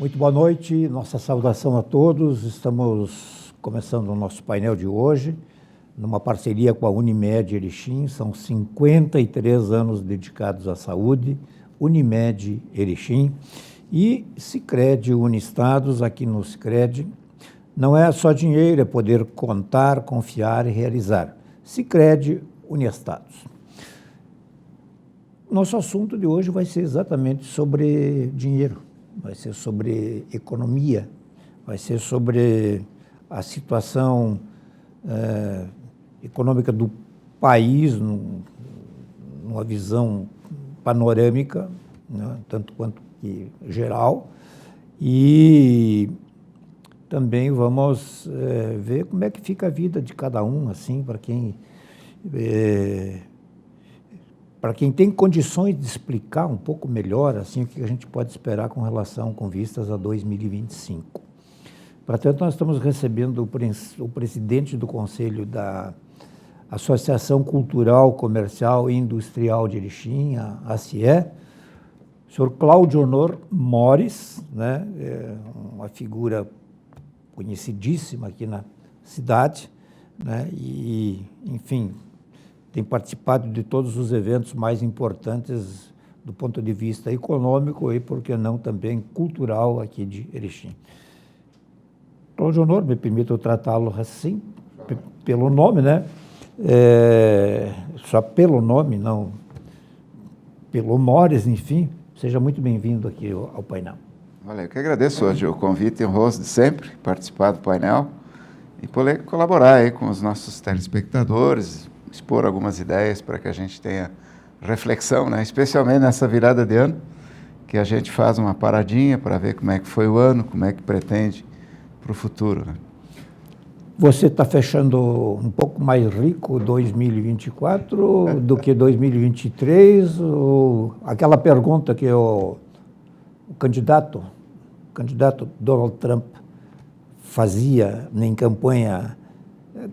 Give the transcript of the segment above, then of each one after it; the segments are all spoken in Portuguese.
Muito boa noite, nossa saudação a todos. Estamos começando o nosso painel de hoje, numa parceria com a Unimed Erechim. São 53 anos dedicados à saúde, Unimed Erechim e Sicredi Uniestados. Aqui no Sicredi não é só dinheiro, é poder contar, confiar e realizar. Sicredi Uniestados. Nosso assunto de hoje vai ser exatamente sobre dinheiro. Vai ser sobre economia, vai ser sobre a situação econômica do país, numa visão panorâmica, né, tanto quanto que geral, e também vamos ver como é que fica a vida de cada um, assim, para quem tem condições de explicar um pouco melhor assim, o que a gente pode esperar com vistas a 2025. Portanto, nós estamos recebendo o presidente do Conselho da Associação Cultural, Comercial e Industrial de Erechim, a ACE, o senhor Cláudio Honor Mores, né, uma figura conhecidíssima aqui na cidade, né, e, enfim, tem participado de todos os eventos mais importantes do ponto de vista econômico e, por que não, também cultural aqui de Erechim. Cláudio Honor, me permito tratá-lo assim, pelo nome, né? Só pelo nome, não pelo Mores, enfim. Seja muito bem-vindo aqui ao painel. Olha, eu que agradeço hoje o convite honroso de sempre participar do painel e poder colaborar aí com os nossos telespectadores, expor algumas ideias para que a gente tenha reflexão, né? Especialmente nessa virada de ano, que a gente faz uma paradinha para ver como é que foi o ano, como é que pretende para o futuro, né? Você está fechando um pouco mais rico 2024 do que 2023? Ou aquela pergunta que o candidato Donald Trump fazia em campanha: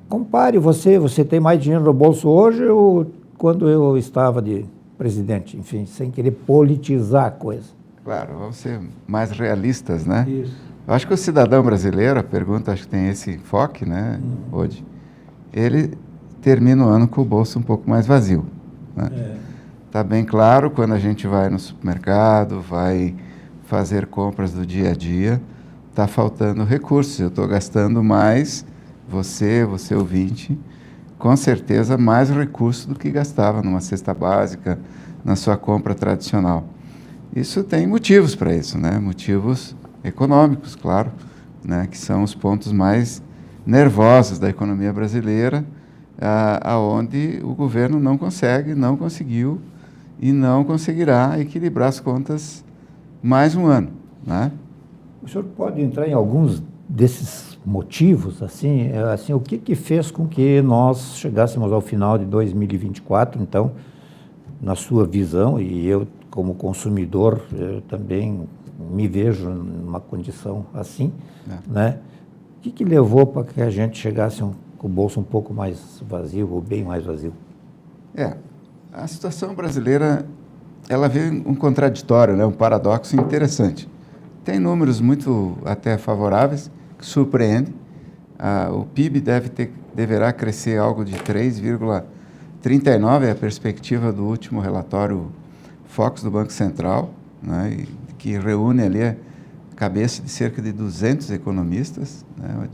compare você tem mais dinheiro no bolso hoje ou quando eu estava de presidente? Enfim, sem querer politizar a coisa. Claro, vamos ser mais realistas, né? Isso. Eu acho que o cidadão brasileiro, a pergunta acho que tem esse enfoque, né, hoje, ele termina o ano com o bolso um pouco mais vazio, né? Tá bem claro, quando a gente vai no supermercado, vai fazer compras do dia a dia, está faltando recursos, eu estou gastando mais. Você ouvinte, com certeza mais recursos do que gastava numa cesta básica, na sua compra tradicional. Isso tem motivos para isso, né? Motivos econômicos, claro, né? Que são os pontos mais nervosos da economia brasileira, aonde o governo não conseguiu e não conseguirá equilibrar as contas mais um ano, né? O senhor pode entrar em alguns desses motivos, assim, o que fez com que nós chegássemos ao final de 2024, então, na sua visão, e eu, como consumidor, eu também me vejo numa condição assim, né? O que levou para que a gente chegasse com o bolso um pouco mais vazio, ou bem mais vazio? A situação brasileira, ela veio um contraditório, né? Um paradoxo interessante. Tem números até favoráveis, que surpreendem. O PIB deverá crescer algo de 3,39%, é a perspectiva do último relatório Focus do Banco Central, né, que reúne ali a cabeça de cerca de 200 economistas, né,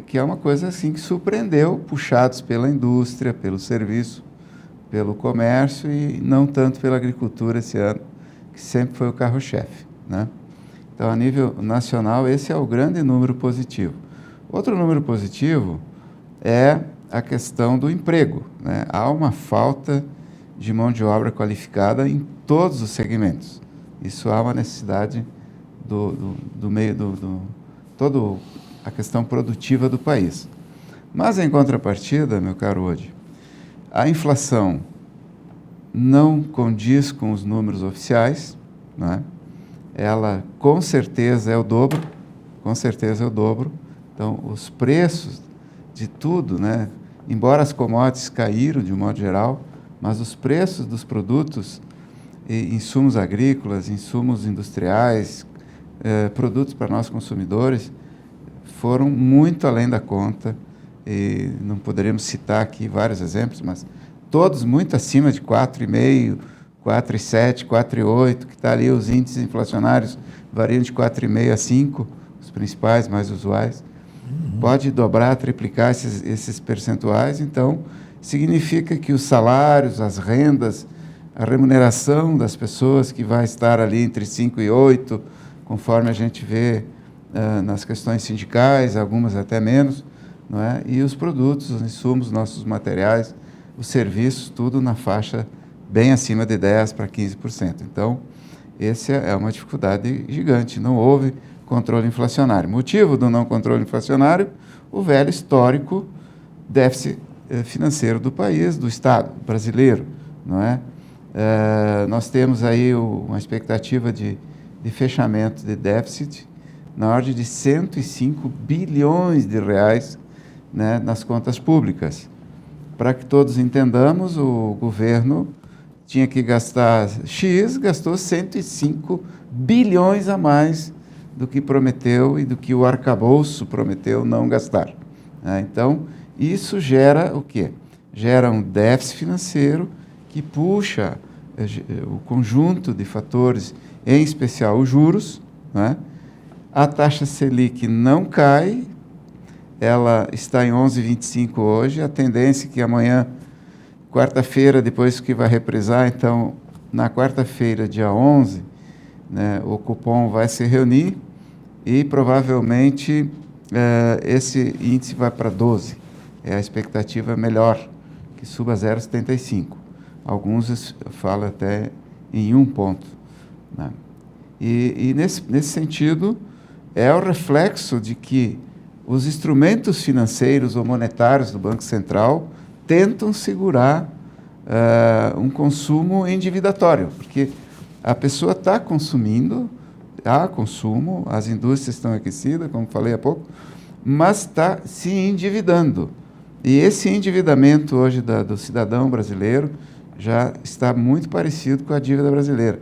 que é uma coisa assim que surpreendeu, puxados pela indústria, pelo serviço, pelo comércio e não tanto pela agricultura esse ano, que sempre foi o carro-chefe, né? Então, a nível nacional, esse é o grande número positivo. Outro número positivo é a questão do emprego, né? Há uma falta de mão de obra qualificada em todos os segmentos. Isso há uma necessidade toda a questão produtiva do país. Mas, em contrapartida, meu caro Odi, a inflação não condiz com os números oficiais, né? Ela com certeza é o dobro, Então, os preços de tudo, né? Embora as commodities caíram de um modo geral, mas os preços dos produtos, insumos agrícolas, insumos industriais, produtos para nós consumidores foram muito além da conta, e não poderíamos citar aqui vários exemplos, mas todos muito acima de 4,5%, 4,7%, 4,8%, que está ali os índices inflacionários variam de 4,5% a 5%, os principais, mais usuais. Pode dobrar, triplicar esses percentuais, então significa que os salários, as rendas, a remuneração das pessoas que vai estar ali entre 5 e 8, conforme a gente vê nas questões sindicais, algumas até menos, não é? E os produtos, os insumos, nossos materiais, os serviços, tudo na faixa bem acima de 10% para 15%. Então, essa é uma dificuldade gigante. Não houve controle inflacionário. Motivo do não controle inflacionário, o velho histórico déficit financeiro do país, do Estado brasileiro, não é? Nós temos aí uma expectativa de fechamento de déficit na ordem de 105 bilhões de reais, né, nas contas públicas. Para que todos entendamos, o governo tinha que gastar X, gastou 105 bilhões a mais do que prometeu e do que o arcabouço prometeu não gastar. Então, isso gera o quê? Gera um déficit financeiro que puxa o conjunto de fatores, em especial os juros, né? A taxa Selic não cai, ela está em 11,25 hoje, a tendência é que amanhã, quarta-feira, depois que vai reprisar, então, na quarta-feira, dia 11, né, o cupom vai se reunir e provavelmente esse índice vai para 12. A expectativa melhor, que suba 0,75. Alguns falam até em 1 ponto. Né? E nesse sentido, é o reflexo de que os instrumentos financeiros ou monetários do Banco Central tentam segurar um consumo endividatório, porque a pessoa está consumindo, há consumo, as indústrias estão aquecidas, como falei há pouco, mas está se endividando. E esse endividamento hoje do cidadão brasileiro já está muito parecido com a dívida brasileira.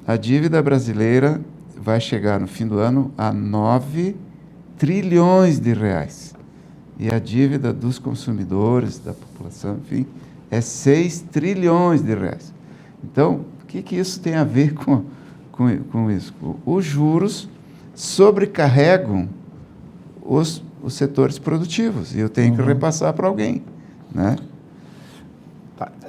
A dívida brasileira vai chegar no fim do ano a 9 trilhões de reais. E a dívida dos consumidores, da população, enfim, é 6 trilhões de reais. Então, o que isso tem a ver com isso? Os juros sobrecarregam os setores produtivos, e eu tenho que repassar para alguém, né?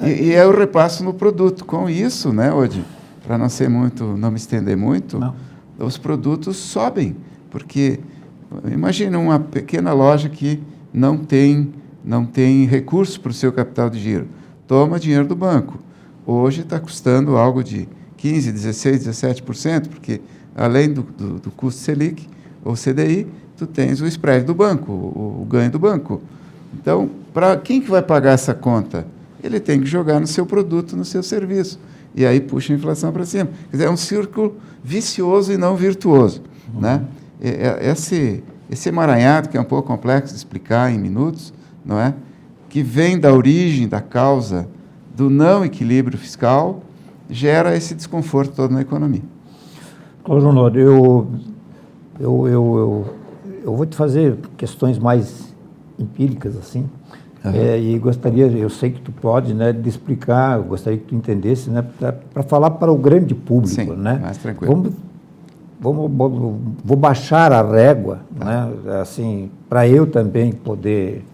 E eu repasso no produto. Com isso, né, Odi, para não me estender muito, os produtos sobem, porque imagina uma pequena loja que não tem recurso para o seu capital de giro, toma dinheiro do banco. Hoje está custando algo de 15%, 16%, 17%, porque além do custo Selic ou CDI, tu tens o spread do banco, o ganho do banco. Então, para quem que vai pagar essa conta? Ele tem que jogar no seu produto, no seu serviço. E aí puxa a inflação para cima. Quer dizer, é um círculo vicioso e não virtuoso. Né? Esse emaranhado, que é um pouco complexo de explicar em minutos, não é? Que vem da origem, da causa do não equilíbrio fiscal, gera esse desconforto todo na economia. Cláudio Honório, eu vou te fazer questões mais empíricas, assim, e gostaria, eu sei que tu pode, né, de explicar, eu gostaria que tu entendesse, né, para falar para o grande público. Sim, né? mais tranquilo. Vou baixar a régua, né, assim, para eu também poder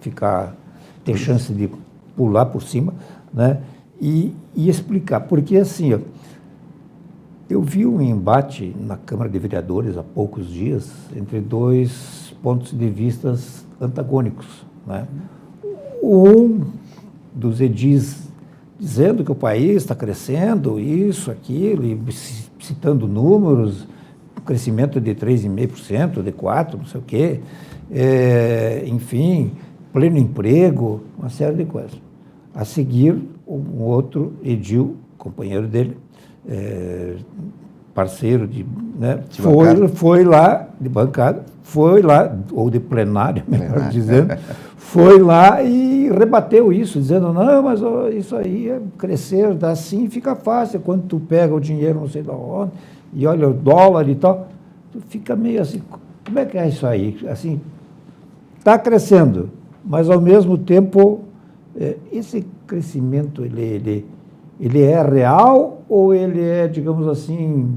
ter chance de pular por cima, né, e explicar, porque assim, eu vi um embate na Câmara de Vereadores há poucos dias entre dois pontos de vista antagônicos, né? Um dos edis dizendo que o país está crescendo, isso, aquilo, e citando números, crescimento de 3,5%, de 4%, não sei o quê, enfim, pleno emprego, uma série de coisas. A seguir, um outro edil, companheiro dele, parceiro né, foi lá, de bancada, foi lá, ou de plenário, melhor dizendo, foi lá e rebateu isso, dizendo, não, mas isso aí é crescer, assim fica fácil, quando tu pega o dinheiro não sei de onde, e olha o dólar e tal. tu fica meio assim, como é que é isso aí? Assim, está crescendo, mas ao mesmo tempo, esse crescimento, ele é real ou ele é, digamos assim,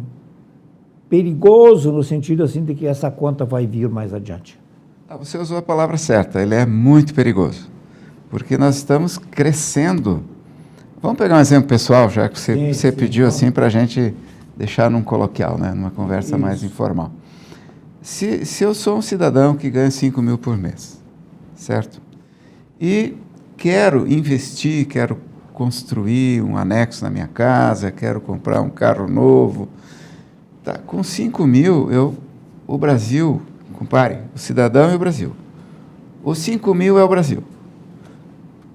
perigoso no sentido assim de que essa conta vai vir mais adiante? Você usou a palavra certa, ele é muito perigoso, porque nós estamos crescendo. Vamos pegar um exemplo pessoal, já que você pediu assim para a gente deixar num coloquial, né, numa conversa mais informal. Se eu sou um cidadão que ganha 5 mil por mês, certo? E quero investir, quero construir um anexo na minha casa, quero comprar um carro novo, tá, com 5 mil, o Brasil, compare, o cidadão e o Brasil. Os 5 mil é o Brasil.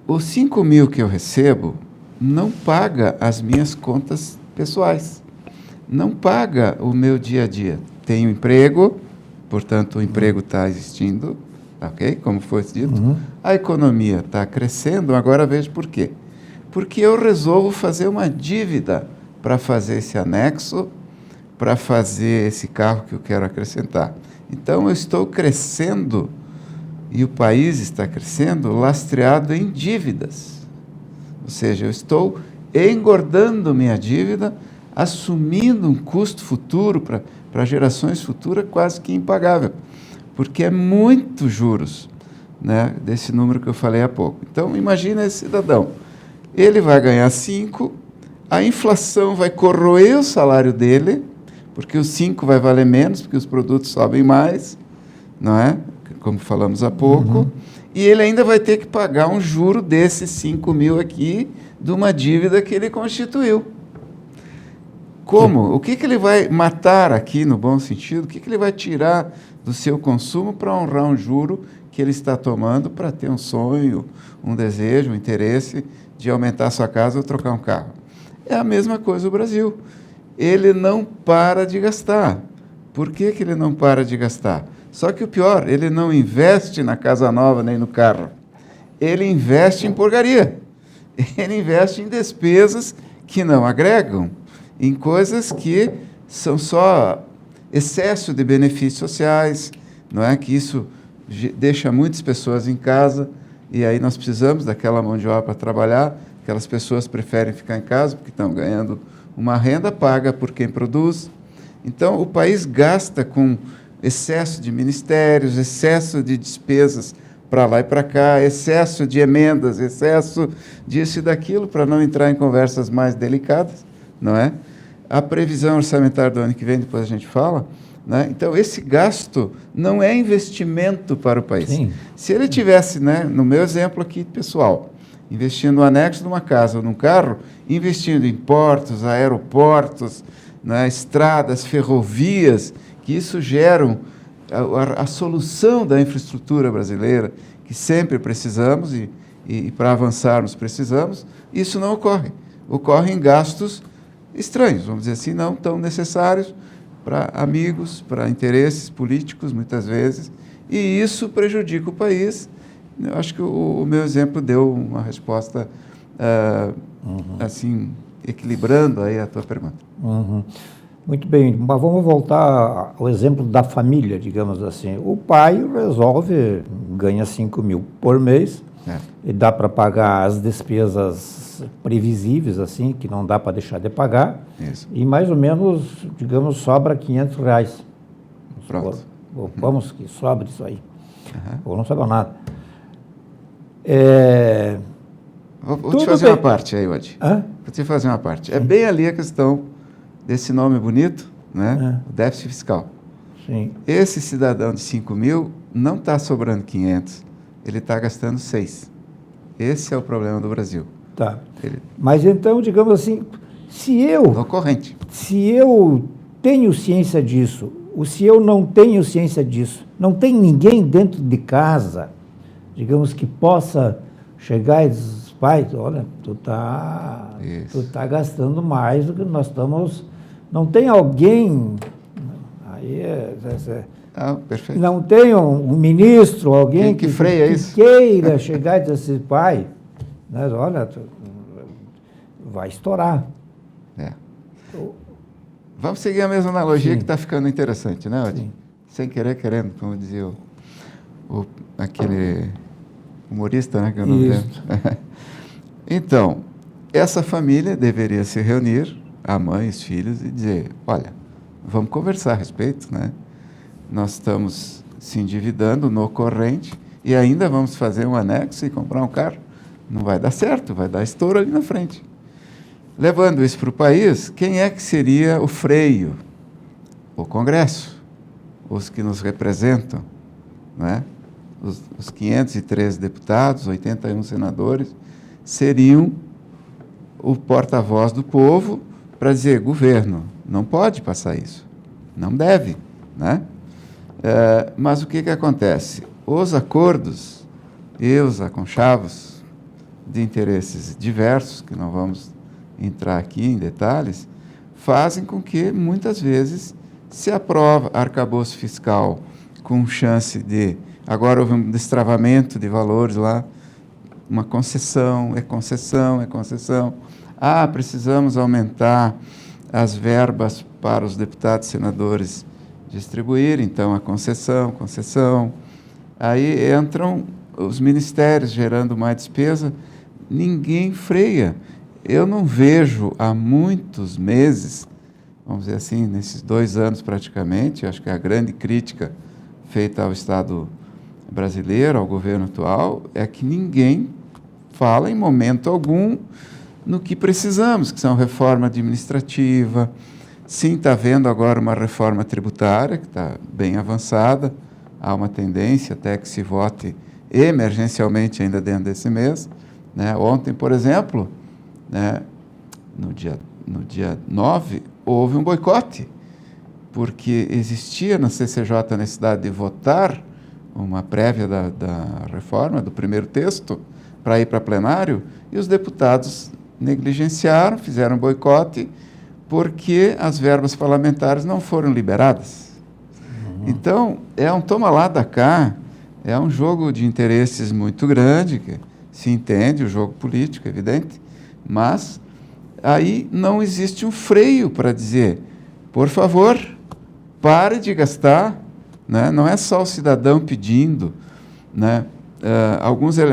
Os 5 mil que eu recebo não paga as minhas contas pessoais, não paga o meu dia a dia. Tenho emprego, portanto o emprego está existindo, ok? Como foi dito. A economia está crescendo, agora vejo por quê. Porque eu resolvo fazer uma dívida para fazer esse anexo, para fazer esse carro que eu quero acrescentar. Então eu estou crescendo e o país está crescendo lastreado em dívidas. Ou seja, eu estou engordando minha dívida, assumindo um custo futuro para gerações futuras quase que impagável, porque é muito juros, né, desse número que eu falei há pouco. Então, imagina esse cidadão, ele vai ganhar 5, a inflação vai corroer o salário dele, porque o 5 vai valer menos, porque os produtos sobem mais, não é? Como falamos há pouco, e ele ainda vai ter que pagar um juro desses 5 mil aqui, de uma dívida que ele constituiu. Como? O que ele vai matar aqui, no bom sentido? O que ele vai tirar do seu consumo para honrar um juro que ele está tomando para ter um sonho, um desejo, um interesse de aumentar a sua casa ou trocar um carro? É a mesma coisa o Brasil. Ele não para de gastar. Por que ele não para de gastar? Só que o pior, ele não investe na casa nova nem no carro. Ele investe em porcaria. Ele investe em despesas que não agregam, em coisas que são só excesso de benefícios sociais, não é? Que isso deixa muitas pessoas em casa e aí nós precisamos daquela mão de obra para trabalhar. Aquelas pessoas preferem ficar em casa porque estão ganhando uma renda paga por quem produz. Então, o país gasta com excesso de ministérios, excesso de despesas para lá e para cá, excesso de emendas, excesso disso e daquilo, para não entrar em conversas mais delicadas, não é? A previsão orçamentária do ano que vem, depois a gente fala, né? Então, esse gasto não é investimento para o país. Sim. Se ele tivesse, né, no meu exemplo aqui, pessoal, investindo no anexo de uma casa ou num carro, investindo em portos, aeroportos, né, estradas, ferrovias, que isso geram a solução da infraestrutura brasileira, que sempre precisamos e para avançarmos precisamos, isso não ocorre. Ocorre em gastos estranhos, vamos dizer assim, não tão necessários para amigos, para interesses políticos, muitas vezes, e isso prejudica o país. Eu acho que o meu exemplo deu uma resposta, assim, equilibrando aí a tua pergunta. Muito bem, mas vamos voltar ao exemplo da família, digamos assim. O pai resolve, ganha 5 mil por mês, e dá para pagar as despesas previsíveis, assim, que não dá para deixar de pagar, Isso. e mais ou menos, digamos, sobra R$500. Pronto. Vamos que sobra isso aí, ou não sobra nada. Vou te fazer uma parte aí, Wadi. Vou te fazer uma parte. É bem ali a questão desse nome bonito, né? O déficit fiscal. Sim. Esse cidadão de 5 mil não está sobrando 500, ele está gastando 6. Esse é o problema do Brasil. Tá. Mas então, digamos assim, se eu tenho ciência disso, ou se eu não tenho ciência disso, não tem ninguém dentro de casa, digamos, que possa chegar e dizer, pai, olha, tu tá gastando mais do que nós estamos. Não tem alguém, aí perfeito. Não tem um ministro, alguém que freia isso, queira chegar e dizer assim, pai, né, olha, vai estourar. Vamos seguir a mesma analogia Sim. que está ficando interessante, né, Odi? Sim. Sem querer, querendo, como dizia aquele humorista, né, que eu não me lembro. Isso. Então, essa família deveria se reunir, a mãe, os filhos, e dizer, olha, vamos conversar a respeito, né? Nós estamos se endividando no corrente e ainda vamos fazer um anexo e comprar um carro. Não vai dar certo, vai dar estouro ali na frente. Levando isso para o país, quem é que seria o freio? O Congresso, os que nos representam, né? Os 513 deputados, 81 senadores, seriam o porta-voz do povo para dizer, governo, não pode passar isso, não deve, né? Mas o que acontece? Os acordos e os aconchavos de interesses diversos, que não vamos entrar aqui em detalhes, fazem com que, muitas vezes, se aprova arcabouço fiscal com chance de... Agora houve um destravamento de valores lá, uma concessão, é concessão, é concessão. Precisamos aumentar as verbas para os deputados e senadores distribuir, então a concessão, concessão. Aí entram os ministérios gerando mais despesa, ninguém freia. Eu não vejo há muitos meses, vamos dizer assim, nesses 2 anos praticamente, acho que a grande crítica feita ao Estado brasileiro, ao governo atual, é que ninguém fala em momento algum no que precisamos, que são reforma administrativa. Sim, está havendo agora uma reforma tributária, que está bem avançada, há uma tendência até que se vote emergencialmente ainda dentro desse mês, né? Ontem, por exemplo, né, no dia 9, houve um boicote, porque existia na CCJ a necessidade de votar uma prévia da reforma, do primeiro texto, para ir para plenário, e os deputados negligenciaram, fizeram boicote, porque as verbas parlamentares não foram liberadas. Então, é um toma lá da cá, é um jogo de interesses muito grande, que se entende, o jogo político, evidente, mas aí não existe um freio para dizer, por favor, pare de gastar, né? Não é só o cidadão pedindo, né?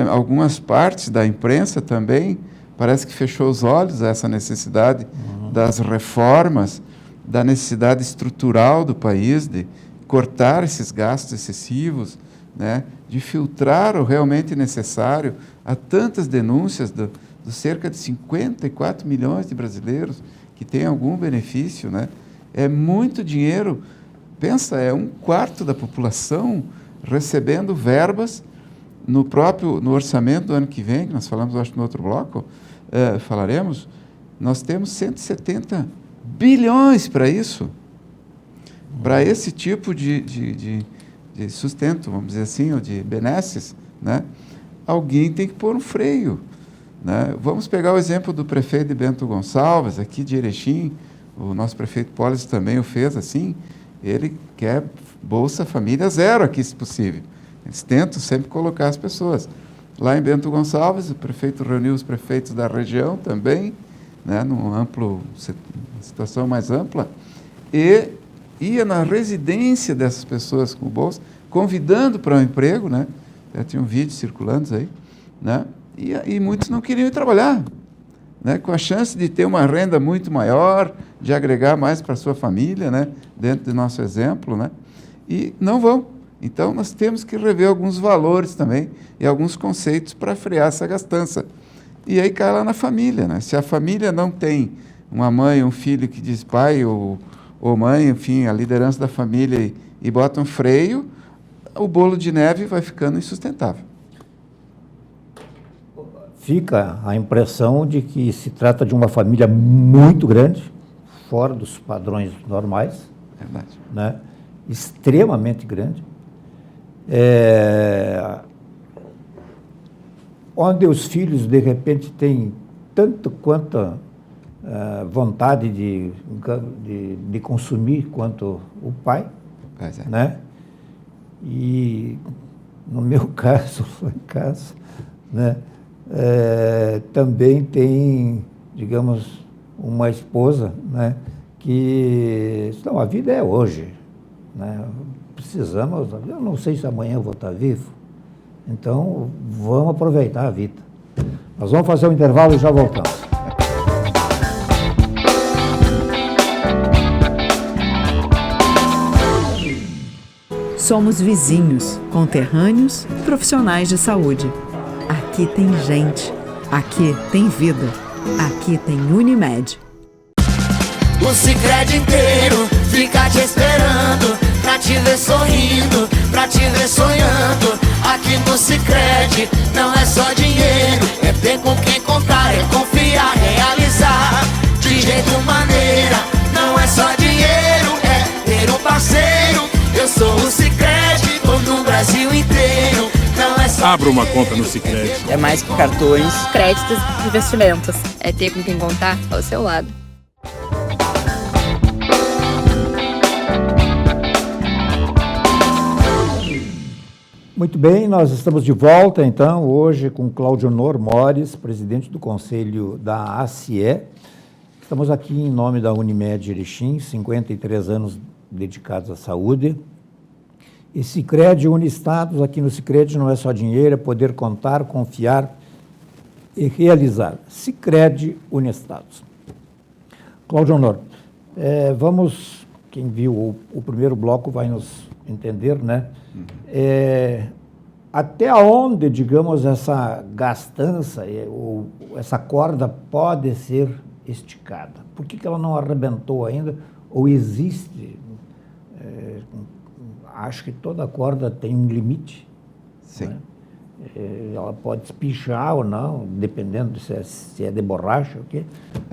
Algumas partes da imprensa também parece que fechou os olhos a essa necessidade das reformas, da necessidade estrutural do país de cortar esses gastos excessivos, né? De filtrar o realmente necessário. Há tantas denúncias dos cerca de 54 milhões de brasileiros que têm algum benefício, né? É muito dinheiro. Pensa, é 1/4 da população recebendo verbas no orçamento do ano que vem, que nós falamos, acho, no outro bloco, falaremos, nós temos 170 bilhões para isso, para esse tipo de sustento, vamos dizer assim, ou de benesses, né? Alguém tem que pôr um freio, né? Vamos pegar o exemplo do prefeito de Bento Gonçalves, aqui de Erechim, o nosso prefeito Polis também o fez assim. Ele quer Bolsa Família zero aqui, se possível. Eles tentam sempre colocar as pessoas. Lá em Bento Gonçalves, o prefeito reuniu os prefeitos da região também, né, numa situação mais ampla, e ia na residência dessas pessoas com bolsa, convidando para um emprego, né? Já tinha um vídeo circulando aí, né? E muitos não queriam ir trabalhar, né, com a chance de ter uma renda muito maior, de agregar mais para a sua família, né, dentro do nosso exemplo, né, e não vão. Então, nós temos que rever alguns valores também e alguns conceitos para frear essa gastança. E aí cai lá na família, né? Se a família não tem uma mãe, um filho que diz pai ou mãe, enfim, a liderança da família e bota um freio, o bolo de neve vai ficando insustentável. Fica a impressão de que se trata de uma família muito grande, fora dos padrões normais, Verdade. né? Extremamente grande, onde os filhos, de repente, têm tanto quanto vontade de consumir quanto o pai, Pois é. né? E, no meu caso, né? Também tem, digamos, uma esposa, né, que não, a vida é hoje, né? Precisamos, eu não sei se amanhã eu vou estar vivo, então vamos aproveitar a vida. Nós vamos fazer um intervalo e já voltamos. Somos vizinhos, conterrâneos, profissionais de saúde. Aqui tem gente, aqui tem vida, aqui tem Unimed. O Sicredi inteiro fica te esperando, pra te ver sorrindo, pra te ver sonhando. Aqui no Sicredi não é só dinheiro, é ter com quem contar, é confiar, realizar. De jeito maneira, não é só dinheiro, é ter um parceiro. Eu sou o Sicredi, tô no Brasil inteiro. Não é só Abra uma conta no Sicredi. É mais que cartões, créditos, investimentos. É ter com quem contar ao seu lado. Muito bem, nós estamos de volta, então, hoje com Cláudio Honor Mores, presidente do Conselho da ACIE. Estamos aqui em nome da Unimed Erechim, 53 anos dedicados à saúde. E Sicredi une estados, aqui no Sicredi não é só dinheiro, é poder contar, confiar e realizar. Sicredi une estados. Cláudio Honor, vamos, quem viu o primeiro bloco vai nos entender, né? Até onde, digamos, essa gastança ou essa corda pode ser esticada? Por que ela não arrebentou ainda? Ou existe? Acho que toda corda tem um limite. Sim. Né? Ela pode espichar ou não, dependendo se é de borracha ou quê.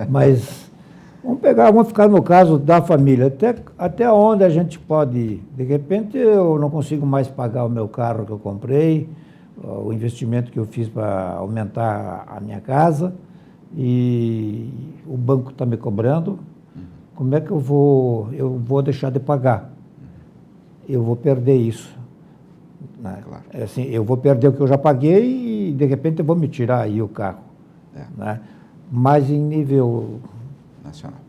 Mas vamos ficar no caso da família. Até onde a gente pode ir? De repente eu não consigo mais pagar o meu carro que eu comprei, o investimento que eu fiz para aumentar a minha casa e o banco está me cobrando. Como é que eu vou deixar de pagar? Eu vou perder isso. Né? Claro. Assim, eu vou perder o que eu já paguei e, de repente, eu vou me tirar aí o carro. Né? Mas em nível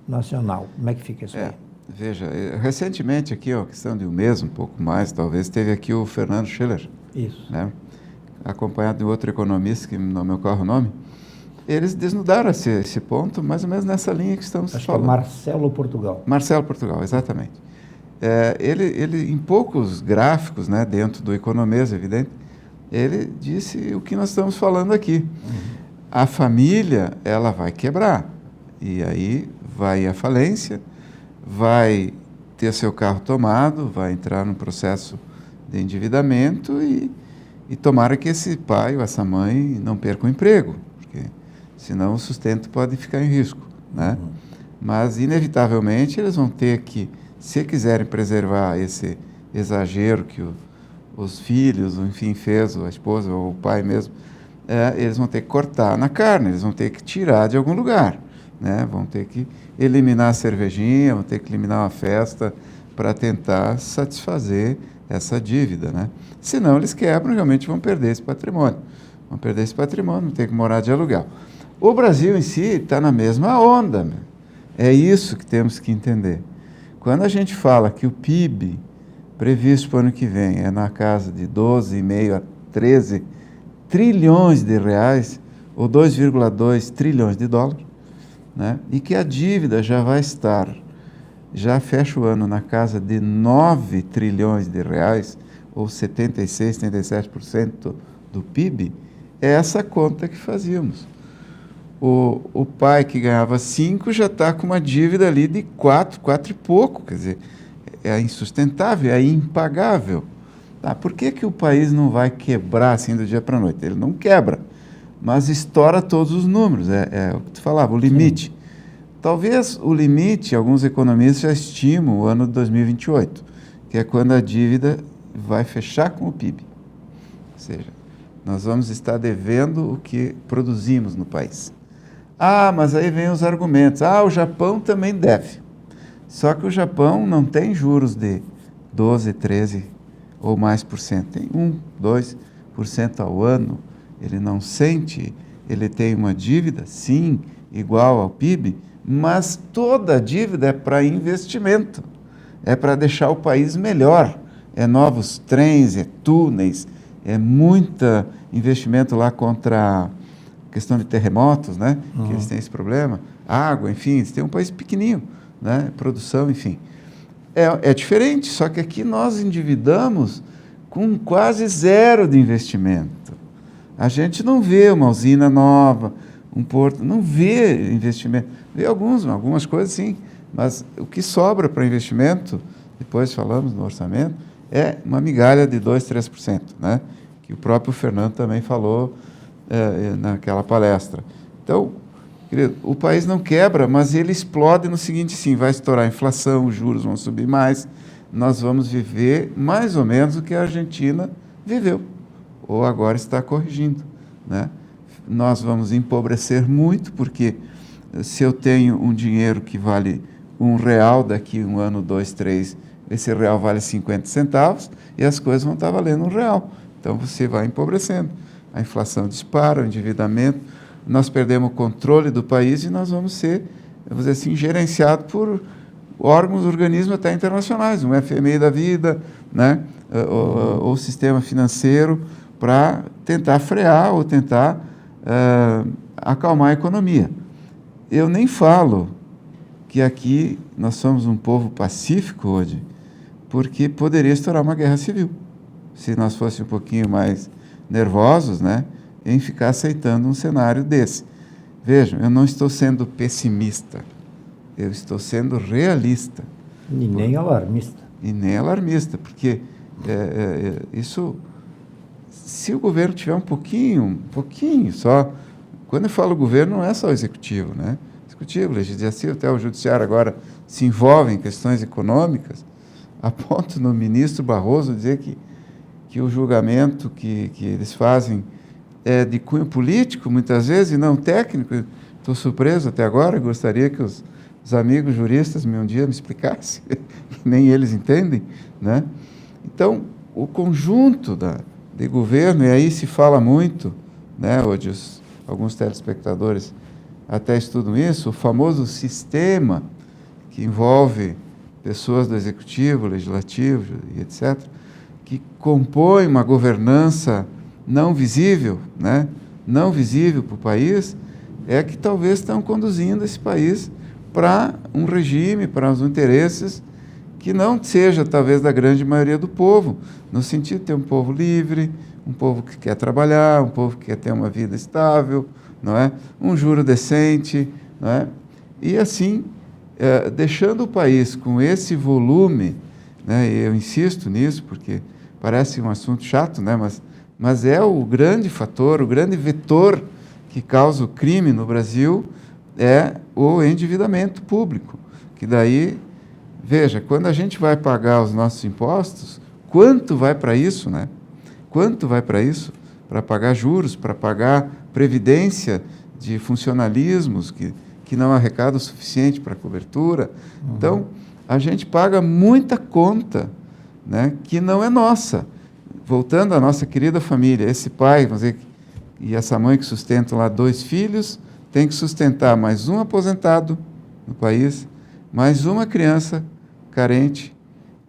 nacional, como é que fica isso aí? Veja, recentemente aqui, questão de um mês, um pouco mais, talvez, teve aqui o Fernando Schiller. Isso. Né? Acompanhado de outro economista, que não me ocorre o nome. Eles desnudaram esse ponto, mais ou menos nessa linha que estamos Acho falando. Que é Marcelo Portugal. Marcelo Portugal, exatamente. Ele, em poucos gráficos, né, dentro do Economês, evidente, ele disse o que nós estamos falando aqui. A família, ela vai quebrar. E aí vai à falência, vai ter seu carro tomado, vai entrar num processo de endividamento e tomara que esse pai ou essa mãe não perca o emprego, porque senão o sustento pode ficar em risco, né? Mas, inevitavelmente, eles vão ter que, se quiserem preservar esse exagero que os filhos, enfim, fez, ou a esposa, ou o pai mesmo, eles vão ter que cortar na carne, eles vão ter que tirar de algum lugar, né? Vão ter que eliminar a cervejinha, vão ter que eliminar uma festa para tentar satisfazer essa dívida, né? Senão eles quebram e realmente vão perder esse patrimônio. Vão perder esse patrimônio, vão ter que morar de aluguel. O Brasil em si está na mesma onda, meu. É isso que temos que entender. Quando a gente fala que o PIB previsto para o ano que vem é na casa de 12,5 a 13 trilhões de reais, ou 2,2 trilhões de dólares, né? E que a dívida já fecha o ano na casa de 9 trilhões de reais, ou 76, 77% do PIB, é essa conta que fazíamos. O pai que ganhava 5 já está com uma dívida ali de 4 e pouco, quer dizer, é insustentável, é impagável. Tá? Por que o país não vai quebrar assim do dia para a noite? Ele não quebra, mas estoura todos os números, é o que tu falava, o limite. Sim. Talvez o limite, alguns economistas já estimam o ano de 2028, que é quando a dívida vai fechar com o PIB. Ou seja, nós vamos estar devendo o que produzimos no país. Mas aí vem os argumentos. O Japão também deve. Só que o Japão não tem juros de 12, 13 ou mais por cento. Tem 1, 2% ao ano. Ele não sente, ele tem uma dívida, sim, igual ao PIB, mas toda a dívida é para investimento, é para deixar o país melhor. É novos trens, é túneis, é muito investimento lá contra a questão de terremotos, né? Que eles têm esse problema. Água, enfim, eles têm um país pequenininho, né? Produção, enfim. É diferente, só que aqui nós endividamos com quase zero de investimento. A gente não vê uma usina nova, um porto, não vê investimento. Vê algumas coisas sim, mas o que sobra para investimento, depois falamos no orçamento, é uma migalha de 2%, 3%, né? Que o próprio Fernando também falou naquela palestra. Então, querido, o país não quebra, mas ele explode no seguinte, sim, vai estourar a inflação, os juros vão subir mais, nós vamos viver mais ou menos o que a Argentina viveu, ou agora está corrigindo, né? Nós vamos empobrecer muito, porque se eu tenho um dinheiro que vale R$1, daqui um ano, 2, 3, esse real vale 50 centavos e as coisas vão estar valendo R$1. Então você vai empobrecendo. A inflação dispara, o endividamento, nós perdemos o controle do país e nós vamos ser, vamos dizer assim, gerenciados por órgãos, organismos até internacionais, um FMI da vida, né? ou sistema financeiro, para tentar frear ou tentar acalmar a economia. Eu nem falo que aqui nós somos um povo pacífico hoje, porque poderia estourar uma guerra civil, se nós fôssemos um pouquinho mais nervosos, né, em ficar aceitando um cenário desse. Vejam, eu não estou sendo pessimista, eu estou sendo realista. E nem alarmista. E nem alarmista, porque isso, se o governo tiver um pouquinho só, quando eu falo governo, não é só o executivo, né? Executivo, legislativo, até o judiciário agora se envolve em questões econômicas, a ponto no ministro Barroso dizer que o julgamento que eles fazem é de cunho político, muitas vezes, e não técnico. Estou surpreso até agora, gostaria que os amigos juristas um dia me explicassem, nem eles entendem, né? Então, o conjunto de governo, e aí se fala muito, né, hoje alguns telespectadores até estudam isso, o famoso sistema que envolve pessoas do executivo, legislativo e etc., que compõe uma governança não visível, né, não visível para o país, é que talvez estão conduzindo esse país para um regime, para os interesses que não seja, talvez, da grande maioria do povo, no sentido de ter um povo livre, um povo que quer trabalhar, um povo que quer ter uma vida estável, não é? Um juro decente, não é? E assim, deixando o país com esse volume, né, e eu insisto nisso porque parece um assunto chato, né, mas é o grande fator, o grande vetor que causa o crime no Brasil é o endividamento público, que daí, veja, quando a gente vai pagar os nossos impostos, quanto vai para isso, né? Quanto vai para isso? Para pagar juros, para pagar previdência de funcionalismos que não arrecada o suficiente para cobertura. Então, a gente paga muita conta, né, que não é nossa. Voltando à nossa querida família, esse pai, vamos dizer, e essa mãe que sustentam lá 2 filhos, tem que sustentar mais um aposentado no país, mais uma criança carente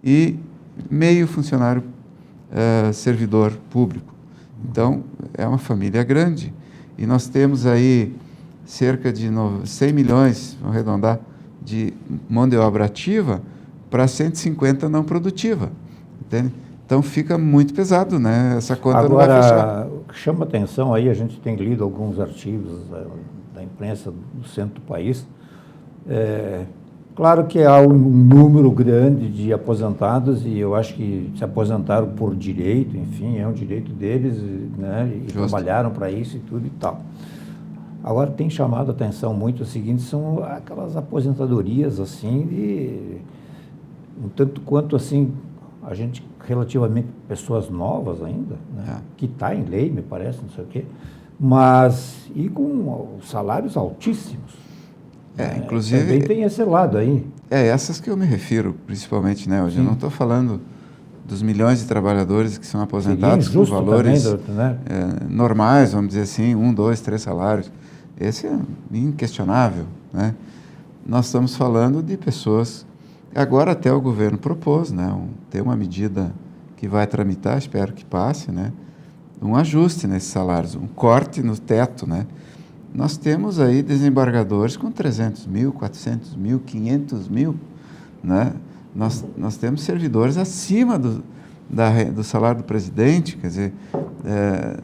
e meio funcionário servidor público. Então, é uma família grande. E nós temos aí cerca de 100 milhões, vamos arredondar, de mão de obra ativa para 150 não produtiva. Entende? Então, fica muito pesado, né? Essa conta não vai fechar. Agora, o que chama atenção aí, a gente tem lido alguns artigos da imprensa do centro do país. Claro que há um número grande de aposentados e eu acho que se aposentaram por direito, enfim, é um direito deles, né, e trabalharam para isso e tudo e tal. Agora tem chamado a atenção muito o seguinte, são aquelas aposentadorias assim, um tanto quanto assim, a gente relativamente pessoas novas ainda, né, que está em lei, me parece, não sei o quê, mas e com salários altíssimos. Inclusive, também tem esse lado aí. Essas que eu me refiro, principalmente, né? Hoje eu não estou falando dos milhões de trabalhadores que são aposentados com valores também, né? Normais, vamos dizer assim, 1, 2, 3 salários. Esse é inquestionável, né? nós estamos falando de pessoas... Agora até o governo propôs, né, tem uma medida que vai tramitar, espero que passe, né, um ajuste nesses salários, um corte no teto, né. Nós temos aí desembargadores com 300 mil, 400 mil, 500 mil, né. Nós temos servidores acima do salário do presidente, quer dizer,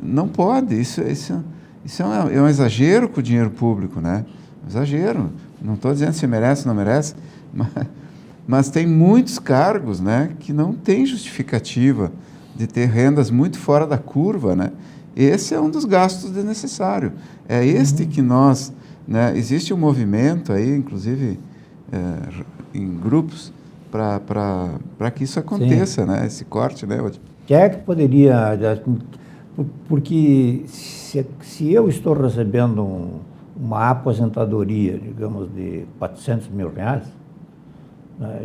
não pode, isso é um exagero com o dinheiro público, né, exagero, não estou dizendo se merece ou não merece, mas tem muitos cargos, né, que não tem justificativa de ter rendas muito fora da curva, né. Esse é um dos gastos desnecessários. É este que nós... Né, existe um movimento aí, inclusive em grupos, para que isso aconteça, né, esse corte, né, Odi? Que é que poderia... Porque se eu estou recebendo uma aposentadoria, digamos, de 400 mil reais,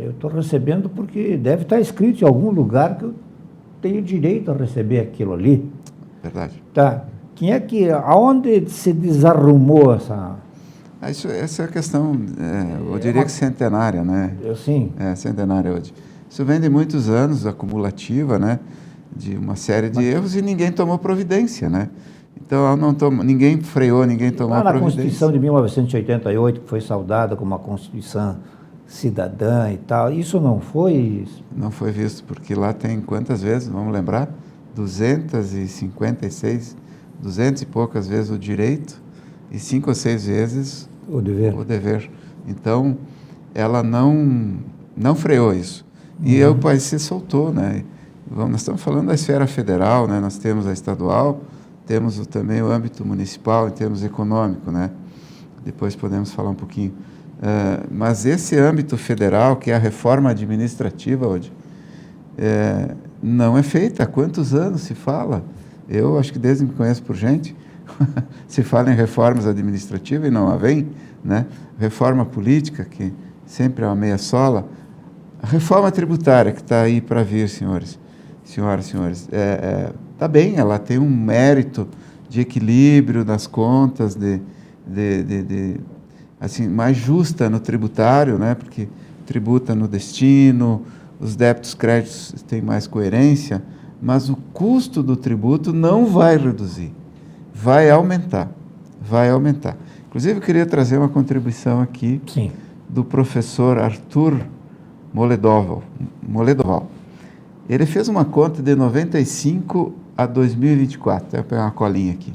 eu estou recebendo porque deve estar escrito em algum lugar que eu tenho direito a receber aquilo ali. Verdade. Tá. Aonde se desarrumou essa... Essa é a questão, eu diria que centenária, né? Sim. Centenária hoje. Isso vem de muitos anos, acumulativa, né? De uma série de erros e ninguém tomou providência, né? Então, ninguém freou, ninguém tomou providência. Na Constituição de 1988, que foi saudada como uma Constituição cidadã e tal, isso não foi... Não foi visto, porque lá tem quantas vezes, vamos lembrar? 256, 200 e poucas vezes o direito e 5 ou 6 vezes o dever. Então, ela não freou isso. E o país se soltou, né? Nós estamos falando da esfera federal, né? Nós temos a estadual, temos também o âmbito municipal em termos econômicos, né? Depois podemos falar um pouquinho. Mas esse âmbito federal, que é a reforma administrativa, hoje, não é feita. Há quantos anos se fala? Eu acho que desde que me conheço por gente, se fala em reformas administrativas e não a vem, né? Reforma política, que sempre é uma meia-sola. A reforma tributária que está aí para vir, senhoras e senhores, está bem, ela tem um mérito de equilíbrio das contas, assim, mais justa no tributário, né? Porque tributa no destino, os débitos créditos têm mais coerência, mas o custo do tributo não vai reduzir, vai aumentar. Inclusive, eu queria trazer uma contribuição aqui do professor Arthur Moledoval. Ele fez uma conta de 95 a 2024, vou pegar uma colinha aqui.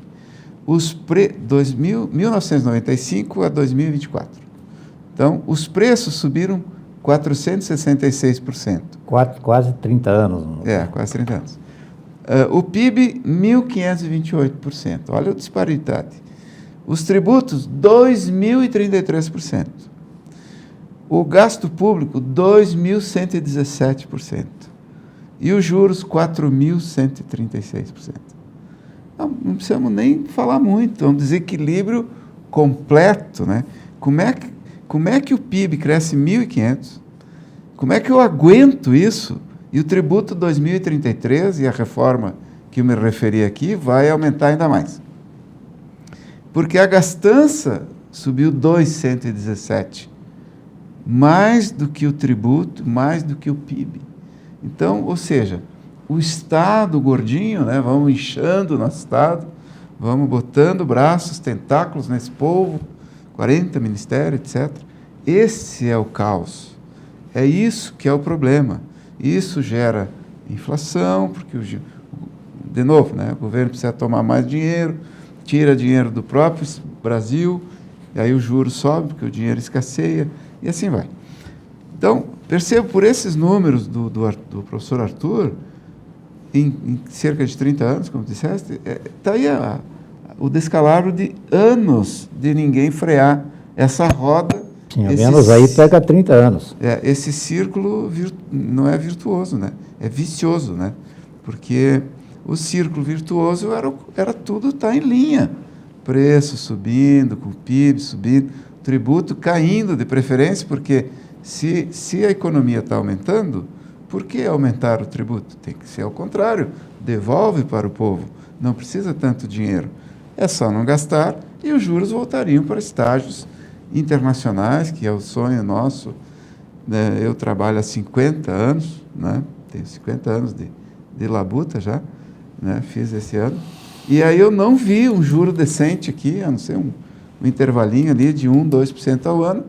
1995 a 2024. Então, os preços subiram 466%. Quase 30 anos. Quase 30 anos. O PIB, 1.528%. Olha a disparidade. Os tributos, 2.033%. O gasto público, 2.117%. E os juros, 4.136%. Não precisamos nem falar muito, é um desequilíbrio completo, né? Como é que o PIB cresce 1.500? Como é que eu aguento isso? E o tributo 2033 e a reforma que eu me referi aqui vai aumentar ainda mais. Porque a gastança subiu 217%, mais do que o tributo, mais do que o PIB. Então, ou seja, o Estado gordinho, né, vamos inchando o nosso Estado, vamos botando braços, tentáculos nesse povo, 40 ministérios, etc. Esse é o caos. É isso que é o problema. Isso gera inflação, porque, de novo, né, o governo precisa tomar mais dinheiro, tira dinheiro do próprio Brasil, e aí o juros sobe, porque o dinheiro escasseia, e assim vai. Então, percebo por esses números do professor Arthur, em cerca de 30 anos, como disseste, está aí o descalabro de anos de ninguém frear essa roda. Sim, ao menos aí pega 30 anos. Esse círculo não é virtuoso, né? É vicioso, né? Porque o círculo virtuoso era tudo estar em linha. Preço subindo, com o PIB subindo, tributo caindo de preferência, porque se a economia está aumentando, por que aumentar o tributo? Tem que ser ao contrário, devolve para o povo, não precisa tanto dinheiro. É só não gastar e os juros voltariam para estágios internacionais, que é o sonho nosso, né? Eu trabalho há 50 anos, né? Tenho 50 anos de labuta já, né? Fiz esse ano. E aí eu não vi um juro decente aqui, a não ser um intervalinho ali de 1%, 2% ao ano,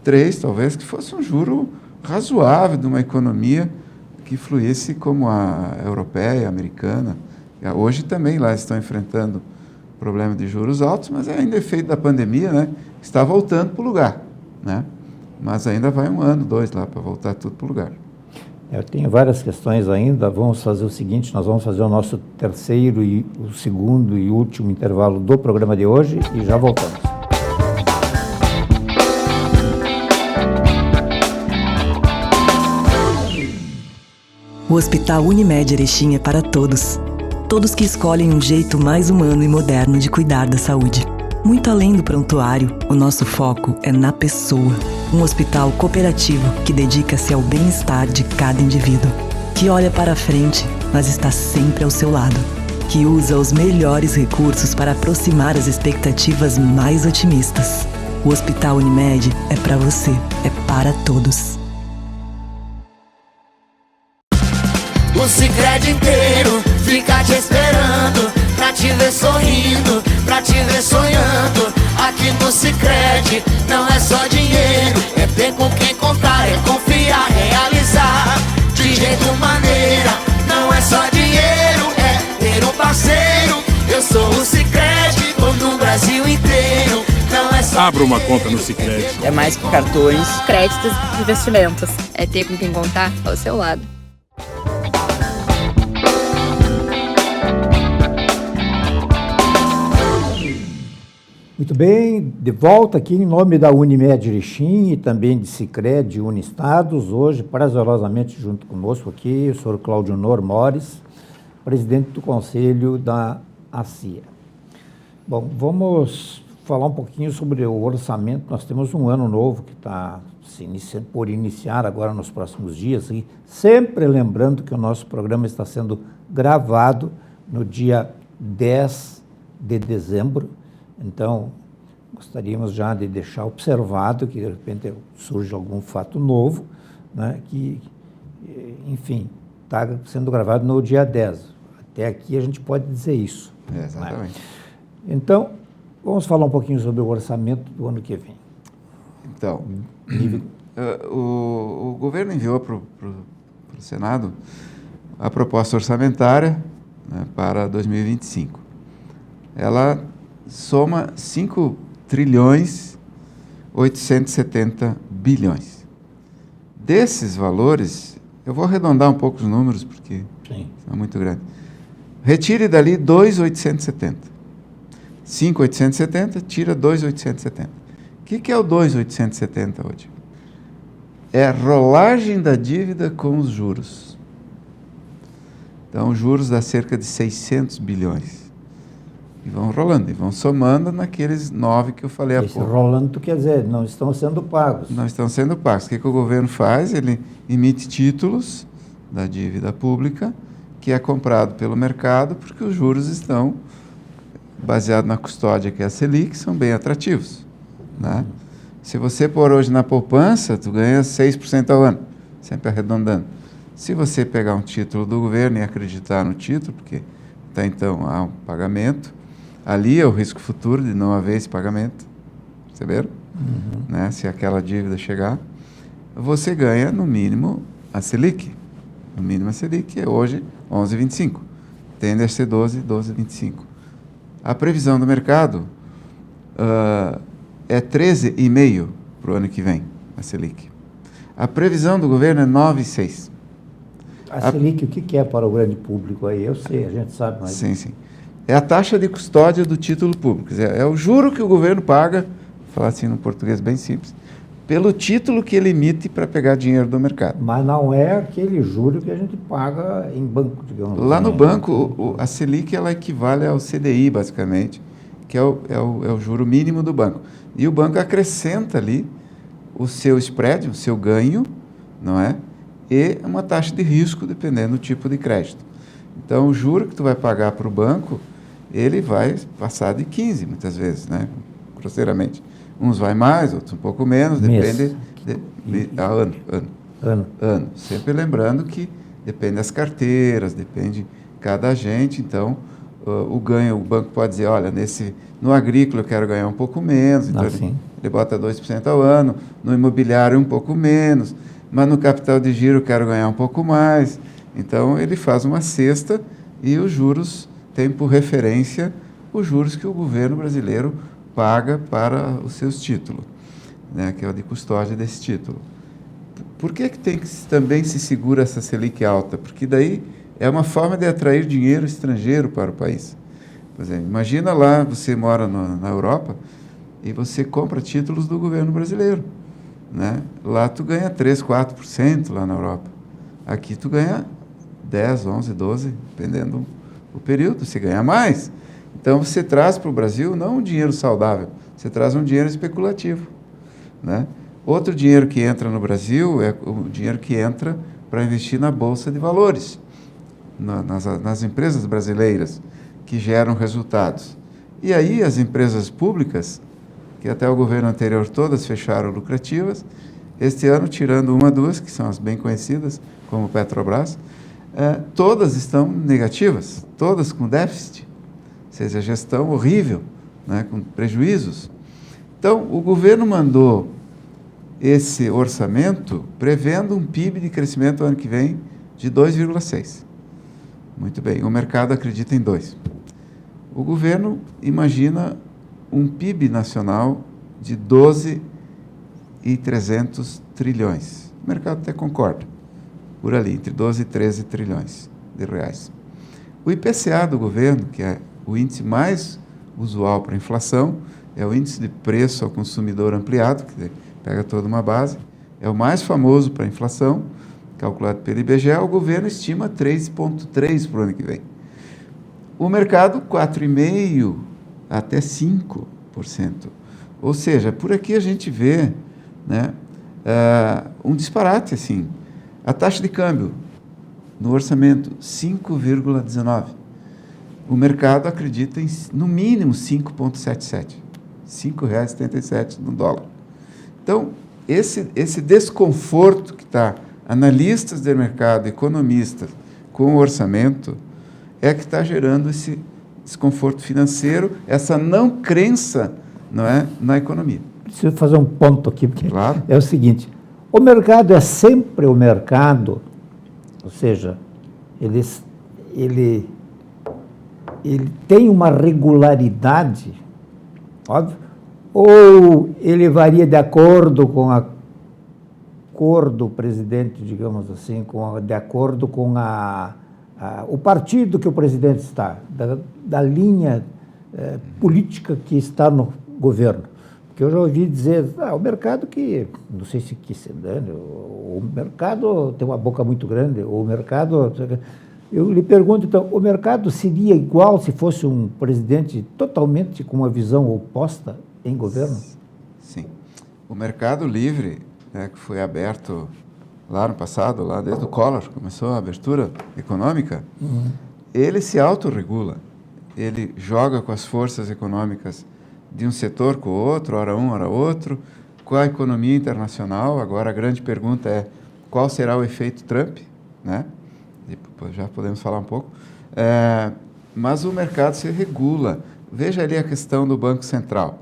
3% talvez, que fosse um juro razoável de uma economia que fluísse como a europeia, a americana. Hoje também lá estão enfrentando problema de juros altos, mas é ainda efeito da pandemia, né? Está voltando para o lugar, né? Mas ainda vai 1 ano, 2 lá para voltar tudo para o lugar. Eu tenho várias questões ainda. Vamos fazer o seguinte, nós vamos fazer o nosso terceiro e o segundo e último intervalo do programa de hoje e já voltamos. O Hospital Unimed Erechim é para todos. Todos que escolhem um jeito mais humano e moderno de cuidar da saúde. Muito além do prontuário, o nosso foco é na pessoa. Um hospital cooperativo que dedica-se ao bem-estar de cada indivíduo. Que olha para a frente, mas está sempre ao seu lado. Que usa os melhores recursos para aproximar as expectativas mais otimistas. O Hospital Unimed é para você, é para todos. O Sicredi inteiro fica te esperando, pra te ver sorrindo, pra te ver sonhando. Aqui no Sicredi não é só dinheiro, é ter com quem contar, é confiar, realizar de jeito maneira. Não é só dinheiro, é ter um parceiro. Eu sou o Sicredi, tô no Brasil inteiro. Não é só Abra uma conta no Sicredi. É mais que cartões, Créditos e investimentos. É ter com quem contar ao seu lado. Muito bem, de volta aqui em nome da Unimed Erechim e também de Sicredi Uniestados, hoje prazerosamente junto conosco aqui o senhor Cláudio Nor Mores, presidente do Conselho da ACIA. Bom, vamos falar um pouquinho sobre o orçamento. Nós temos um ano novo que está por iniciar agora nos próximos dias, e sempre lembrando que o nosso programa está sendo gravado no dia 10 de dezembro. Então, gostaríamos já de deixar observado que, de repente, surge algum fato novo, né, que, enfim, está sendo gravado no dia 10. Até aqui a gente pode dizer isso. Exatamente. Né? Então, vamos falar um pouquinho sobre o orçamento do ano que vem. Então, o governo enviou para o Senado a proposta orçamentária, né, para 2025. Ela soma 5 trilhões 870 bilhões. Desses valores, eu vou arredondar um pouco os números, porque são muito grandes. Retire dali 2.870. 5.870, tira 2.870. O que é o 2.870 hoje? É a rolagem da dívida com os juros. Então, os juros dá cerca de 600 bilhões. E vão rolando, e vão somando naqueles 9 que eu falei há pouco. Rolando quer dizer, não estão sendo pagos. Não estão sendo pagos. O que o governo faz? Ele emite títulos da dívida pública, que é comprado pelo mercado, porque os juros estão, baseados na custódia, que é a Selic, são bem atrativos, né? Se você pôr hoje na poupança, tu ganha 6% ao ano, sempre arredondando. Se você pegar um título do governo e acreditar no título, porque até então há um pagamento, ali é o risco futuro de não haver esse pagamento, perceberam? Né? Se aquela dívida chegar, você ganha no mínimo a Selic. No mínimo a Selic é hoje 11,25. Tende a ser 12,25. A previsão do mercado é 13,5 para o ano que vem, a Selic. A previsão do governo é 9,6. A Selic, o que é para o grande público aí? Eu sei, a gente sabe, mas... Sim. É a taxa de custódia do título público. É o juro que o governo paga, vou falar assim no português bem simples, pelo título que ele emite para pegar dinheiro do mercado. Mas não é aquele juro que a gente paga em banco, digamos. Lá no banco, a Selic ela equivale ao CDI, basicamente, que é o juro mínimo do banco. E o banco acrescenta ali o seu spread, o seu ganho, não é? E uma taxa de risco, dependendo do tipo de crédito. Então, o juro que tu vai pagar para o banco, ele vai passar de 15, muitas vezes, né? Grosseiramente. Uns vai mais, outros um pouco menos, Mês. depende ano. Sempre lembrando que depende das carteiras, depende de cada agente. Então, o banco pode dizer, olha, no agrícola eu quero ganhar um pouco menos, então ele bota 2% ao ano, no imobiliário um pouco menos, mas no capital de giro eu quero ganhar um pouco mais. Então, ele faz uma cesta e os juros têm por referência os juros que o governo brasileiro paga para os seus títulos, né, que é o de custódia desse título. Por que também se segura essa Selic alta? Porque daí é uma forma de atrair dinheiro estrangeiro para o país. Por exemplo, imagina lá, você mora na Europa e você compra títulos do governo brasileiro, né? Lá tu ganha 3, 4% lá na Europa. Aqui tu ganha 10, 11, 12, dependendo do período, você ganha mais. Então, você traz para o Brasil não um dinheiro saudável, você traz um dinheiro especulativo, né? Outro dinheiro que entra no Brasil é o dinheiro que entra para investir na Bolsa de Valores, nas empresas brasileiras que geram resultados. E aí, as empresas públicas, que até o governo anterior todas fecharam lucrativas, este ano, tirando uma, duas, que são as bem conhecidas, como Petrobras, todas estão negativas, todas com déficit. Ou seja, gestão horrível, né, com prejuízos. Então, o governo mandou esse orçamento prevendo um PIB de crescimento ano que vem de 2,6. Muito bem, o mercado acredita em 2. O governo imagina um PIB nacional de 12,300 trilhões. O mercado até concorda, por ali, entre 12 e 13 trilhões de reais. O IPCA do governo, que é o índice mais usual para a inflação, é o índice de preço ao consumidor ampliado, que pega toda uma base, é o mais famoso para a inflação, calculado pelo IBGE. O governo estima 3,3% para o ano que vem. O mercado, 4,5% até 5%. Ou seja, por aqui a gente vê, né, um disparate assim. A taxa de câmbio no orçamento, 5,19%. O mercado acredita em, no mínimo, 5,77. R$ 5,77 no dólar. Então, esse desconforto que está, analistas de mercado, economistas, com o orçamento, é que está gerando esse desconforto financeiro, essa não crença, não é, na economia. Preciso fazer um ponto aqui, porque Claro. é o seguinte, o mercado é sempre o mercado, ou seja, ele tem uma regularidade, óbvio, ou ele varia de acordo com a cor do presidente, digamos assim, de acordo com o partido que o presidente está, da linha política que está no governo. Porque eu já ouvi dizer, o mercado que, não sei se quis se dane, o mercado tem uma boca muito grande, o mercado... Eu lhe pergunto, então, o mercado seria igual se fosse um presidente totalmente com uma visão oposta em governo? Sim. O mercado livre, né, que foi aberto lá no passado, lá desde o Collor, começou a abertura econômica, ele se autorregula. Ele joga com as forças econômicas de um setor com o outro, ora um, ora outro, com a economia internacional. Agora, a grande pergunta é qual será o efeito Trump, né? Já podemos falar um pouco, mas o mercado se regula. Veja ali a questão do Banco Central.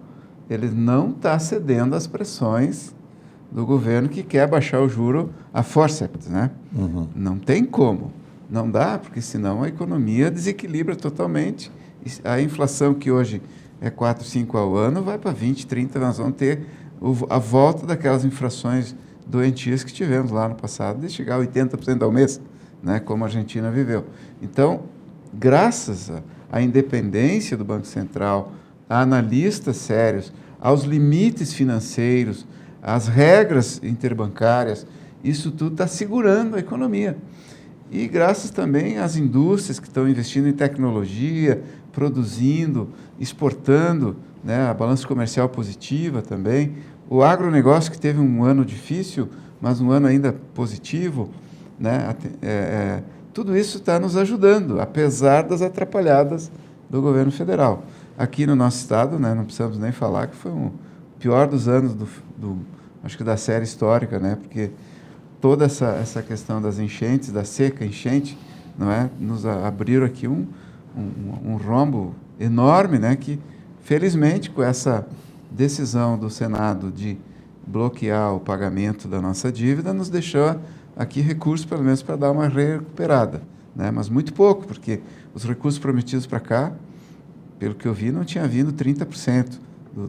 Ele não está cedendo às pressões do governo que quer baixar o juro a forceps, né? Não tem como, não dá, porque senão a economia desequilibra totalmente. A inflação que hoje é 4, 5 ao ano vai para 20, 30, nós vamos ter a volta daquelas inflações doentias que tivemos lá no passado, de chegar a 80% ao mês, né, como a Argentina viveu. Então, graças à independência do Banco Central, a analistas sérios, aos limites financeiros, às regras interbancárias, isso tudo está segurando a economia. E graças também às indústrias que estão investindo em tecnologia, produzindo, exportando, né, a balança comercial positiva também, o agronegócio que teve um ano difícil, mas um ano ainda positivo, né? Tudo isso está nos ajudando, apesar das atrapalhadas do governo federal. Aqui no nosso estado, né, não precisamos nem falar que foi pior dos anos acho que da série histórica, né? Porque toda essa questão das enchentes, da seca, enchente, não é? Nos abriram aqui um rombo enorme, né? Que, felizmente, com essa decisão do Senado de bloquear o pagamento da nossa dívida, nos deixou aqui recursos, pelo menos, para dar uma recuperada, né? Mas muito pouco, porque os recursos prometidos para cá, pelo que eu vi, não tinha vindo 30%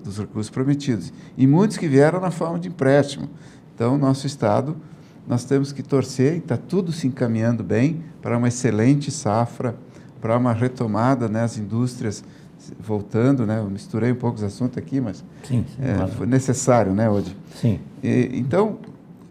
dos recursos prometidos. E muitos que vieram na forma de empréstimo. Então, nosso Estado, nós temos que torcer, e está tudo se encaminhando bem para uma excelente safra, para uma retomada, né, as indústrias voltando, né? Eu misturei um pouco os assuntos aqui, mas foi necessário, né, Odi? Sim. Então,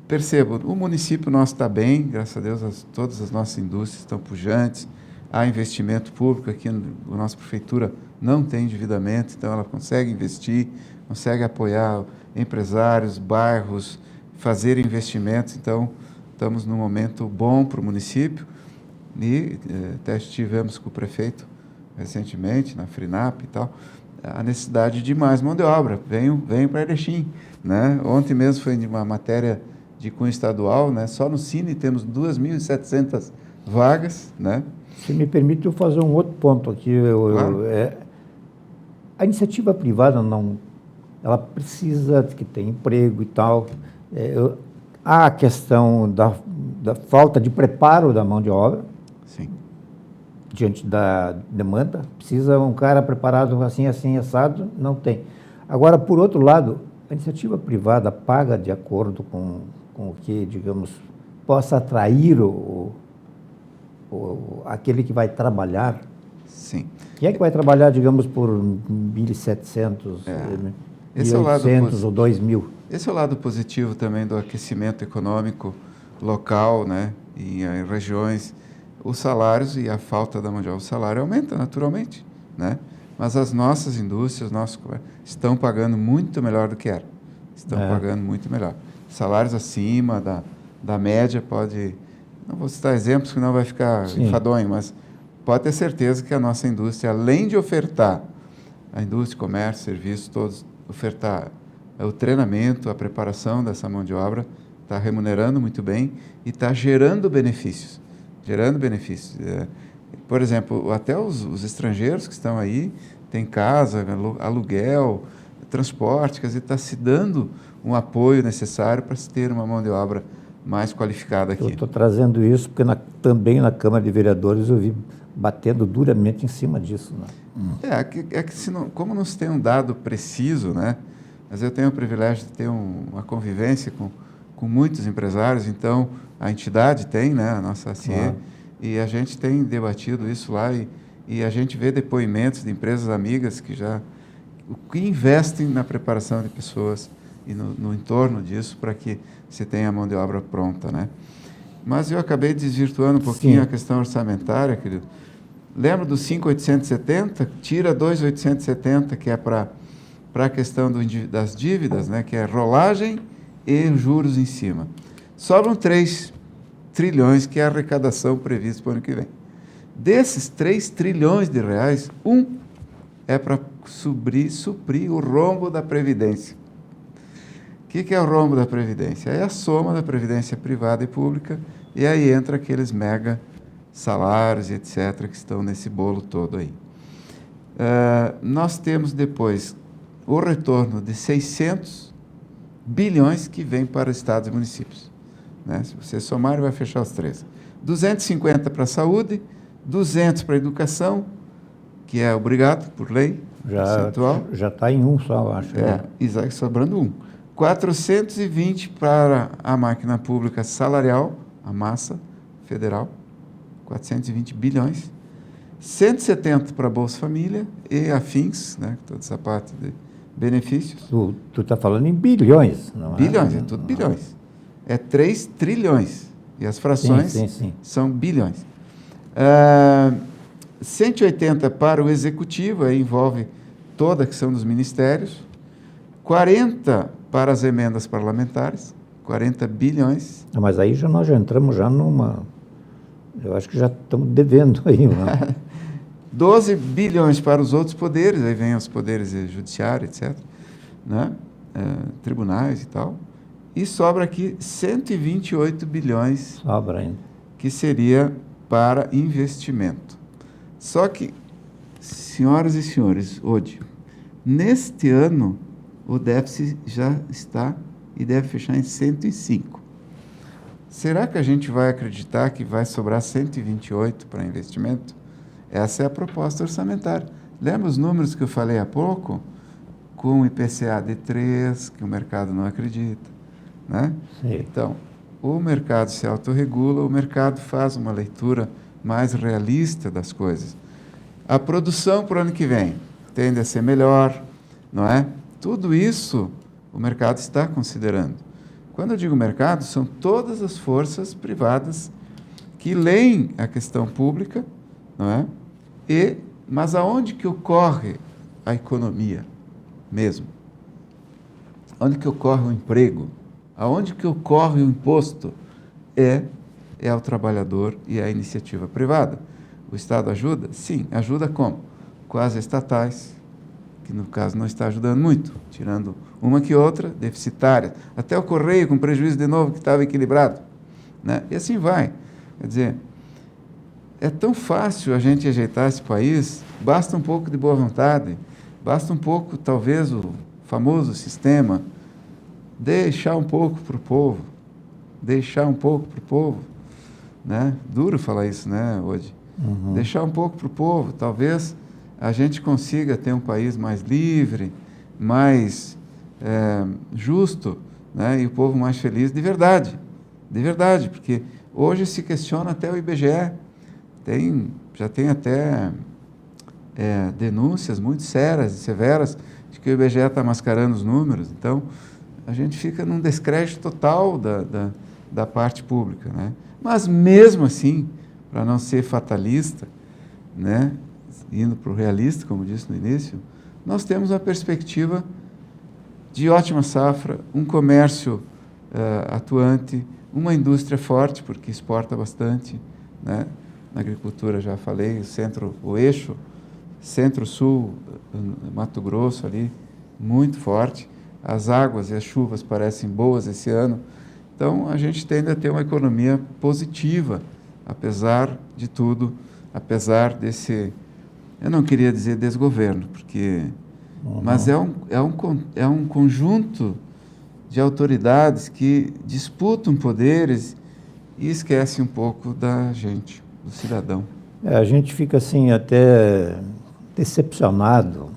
percebo, o município nosso está bem, graças a Deus, todas as nossas indústrias estão pujantes, há investimento público aqui, a nossa prefeitura não tem endividamento, então ela consegue investir, consegue apoiar empresários, bairros, fazer investimentos, então estamos num momento bom para o município e até estivemos com o prefeito recentemente, na FRINAP e tal, a necessidade de mais mão de obra, venham para Erechim, né? Ontem mesmo foi uma matéria de cunho estadual, né? Só no Cine temos 2.700 vagas, né? Se me permite eu fazer um outro ponto aqui, Claro. A iniciativa privada ela precisa que tenha emprego e tal. Há a questão da falta de preparo da mão de obra. Sim. Diante da demanda, precisa um cara preparado assim, assado, não tem. Agora, por outro lado, a iniciativa privada paga de acordo com o que, digamos, possa atrair aquele que vai trabalhar. Sim. Quem é que vai trabalhar, digamos, por 1.700, Esse é o lado 1.800 ou 2.000? Esse é o lado positivo também do aquecimento econômico local, né? E em regiões, os salários e a falta da mão de obra, o salário aumenta naturalmente, né? Mas as nossas indústrias, estão pagando muito melhor do que era. Estão pagando muito melhor. Salários acima da média, não vou citar exemplos, senão vai ficar enfadonho, mas pode ter certeza que a nossa indústria, além de ofertar, a indústria, comércio, serviços, todos, ofertar o treinamento, a preparação dessa mão de obra, está remunerando muito bem e está gerando benefícios. Por exemplo, até os estrangeiros que estão aí, tem casa, aluguel, transporte, quer dizer, está se dando um apoio necessário para se ter uma mão de obra mais qualificada aqui. Eu estou trazendo isso porque também na Câmara de Vereadores eu vi batendo duramente em cima disso, né? Como não se tem um dado preciso, né? Mas eu tenho o privilégio de ter uma convivência com muitos empresários, então a entidade tem, né, a nossa CIE, e a gente tem debatido isso lá e a gente vê depoimentos de empresas amigas que investem na preparação de pessoas e no entorno disso para que se tenha a mão de obra pronta, né? Mas eu acabei desvirtuando um pouquinho a questão orçamentária, querido. Lembra dos 5.870? Tira 2.870, que é para a questão das dívidas, né, que é rolagem e juros em cima. Sobram 3 trilhões, que é a arrecadação prevista para o ano que vem. Desses 3 trilhões de reais, é para suprir o rombo da Previdência. O que é o rombo da Previdência? É a soma da Previdência privada e pública, e aí entra aqueles mega salários, etc., que estão nesse bolo todo aí. Nós temos depois o retorno de 600 bilhões que vem para estados e municípios, né? Se você somar, vai fechar os 3. 250 para a saúde, 200 para a educação, que é obrigado por lei, percentual. Já está em um só, eu acho. Exato, sobrando 1. 420 para a máquina pública salarial, a massa federal, 420 bilhões. 170 para a Bolsa Família e afins, né, toda essa parte de benefícios. Tu está falando em bilhões, não é? Bilhões, é tudo bilhões. É 3 trilhões. E as frações são bilhões. 180 para o Executivo, aí envolve toda a questão dos ministérios. 40 para as emendas parlamentares, 40 bilhões. Mas aí nós já entramos numa... Eu acho que já estamos devendo aí, né? 12 bilhões para os outros poderes, aí vem os poderes judiciário, etc., né? tribunais e tal, e sobra aqui 128 bilhões Sobra ainda. que seria para investimento. Só que, senhoras e senhores, hoje, neste ano, o déficit já está e deve fechar em 105. Será que a gente vai acreditar que vai sobrar 128 para investimento? Essa é a proposta orçamentária. Lembra os números que eu falei há pouco? Com o IPCA de 3, que o mercado não acredita, né? Sim. Então, o mercado se autorregula, o mercado faz uma leitura mais realista das coisas. A produção para o ano que vem tende a ser melhor, não é? Tudo isso o mercado está considerando. Quando eu digo mercado, são todas as forças privadas que leem a questão pública, não é? Mas aonde que ocorre a economia mesmo? Onde que ocorre o emprego? Aonde que ocorre o imposto? É ao trabalhador e à iniciativa privada. O Estado ajuda? Sim. Ajuda como? Com as estatais, que no caso não está ajudando muito, tirando uma que outra, deficitária. Até o Correio com prejuízo de novo que estava equilibrado, né? E assim vai. Quer dizer, é tão fácil a gente ajeitar esse país, basta um pouco de boa vontade, basta um pouco, talvez, o famoso sistema, deixar um pouco para o povo, né? Duro falar isso, né, hoje. Uhum. Deixar um pouco para o povo, talvez a gente consiga ter um país mais livre, mais justo, né? E o povo mais feliz de verdade, porque hoje se questiona até o IBGE, já tem até denúncias muito sérias e severas de que o IBGE está mascarando os números. Então, a gente fica num descrédito total da parte pública, né? Mas, mesmo assim, para não ser fatalista, né, indo para o realista, como disse no início, nós temos uma perspectiva de ótima safra, um comércio atuante, uma indústria forte, porque exporta bastante, né? Na agricultura, já falei, o eixo centro-sul, Mato Grosso ali, muito forte. As águas e as chuvas parecem boas esse ano. Então, a gente tende a ter uma economia positiva, apesar de tudo, apesar desse, eu não queria dizer desgoverno, porque, mas é um conjunto de autoridades que disputam poderes e esquecem um pouco da gente, do cidadão. A gente fica assim até decepcionado,